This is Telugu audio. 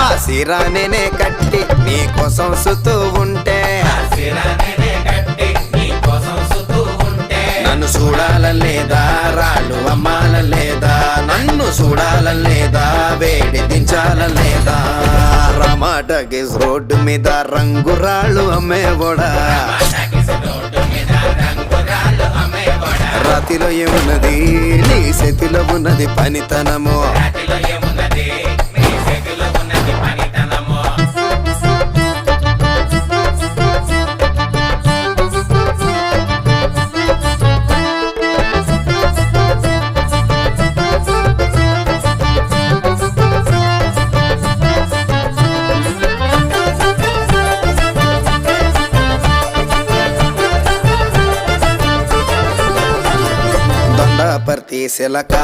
ఆ సీరా నేనే కట్టి నీ కోసం సుతూ ఉంటే నన్ను చూడాలలేదా రాళ్ళు అమ్మాలలేదా నన్ను చూడాలలేదా వేడి దించాలలేదా రమాటగిస్ రోడ్డు మీద రంగురాళ్ళు అమ్మేవోడా రాతిలో ఏమున్నది నీ చేతిలో ఉన్నది పనితనము పర్తి శిలక